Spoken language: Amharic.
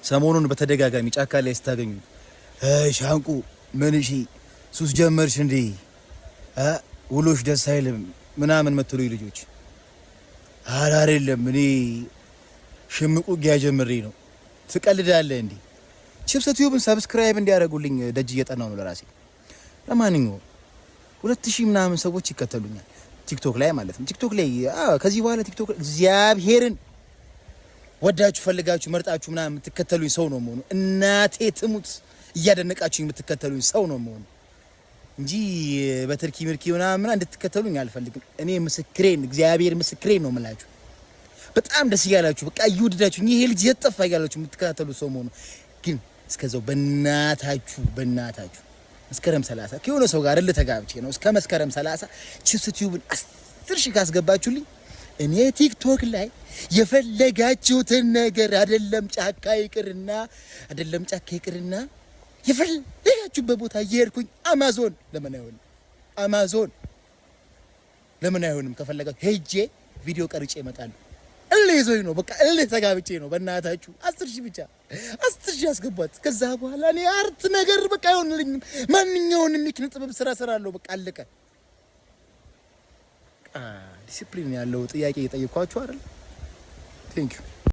ሰሞኑን በተደጋጋሚ ጫካ ላይ ስታገኙ ሻንቁ ምን እሺ ሱስ ጀመርሽ እንዴ ውሎሽ ደስ አይልም ምናምን መጥቶልኝ ልጆች አይደለም እኔ ሽምቁ ውጊያ ጀምሬ ነው ትቀልዳለህ እንዴ ቺፕስ ቲዩብን ሰብስክራይብ እንዲያደርጉልኝ ደጅ እየጠናው ነው ለራሴ ለማንኛውም 2000 ምናምን ሰዎች ይከተሉኛል ቲክቶክ ላይ ማለት ነው ቲክቶክ ላይ ከዚህ በኋላ ቲክቶክ እግዚአብሔርን ወዳችሁ ፈልጋችሁ መርጣችሁ ምናምን የምትከተሉኝ ሰው ነው መሆኑ እናቴ ትሙት እያደነቃችሁኝ የምትከተሉኝ ሰው ነው መሆኑ እንጂ በትርኪ ምርኪ ምናምን እንድትከተሉኝ አልፈልግም እኔ ምስክሬን እግዚአብሔር ምስክሬን ነው የምላችሁ በጣም ደስ ይላችሁ በቃ ይወደዳችሁ ይሄ ልጅ የጠፋ ያላችሁ የምትከታተሉ ሰው መሆኑ ግን እስከዛው በእናታችሁ መስከረም 30 ከሆነ ሰው ጋር ለተጋብቼ ነው እስከ መስከረም 30 ቺፕስ ቲዩብን 10,000 ካስገባችሁልኝ እኔ ቲክቶክ ላይ የፈለጋችሁትን ነገር አይደለም ጫካ ይቅርና የፈለጋችሁበት ቦታ እየሄድኩኝ አማዞን ለምን አይሆንም ከፈለጋችሁ ሄጄ ቪዲዮ ቀርጬ እመጣለሁ እልይዞኝ ነው በቃ ተጋብቼ ነው በእናታችሁ 10,000 ብቻ 10,000 ያስገቧት ከዛ በኋላ እኔ አርት ነገር በቃ ይሆንልኝ ማንኛውንም የኪነ ጥበብ ስራ ሰራለሁ በቃ አለቀ ዲሲፕሊን ያለው ጥያቄ እየጠየኳችሁ አይደል ቴንክ ዩ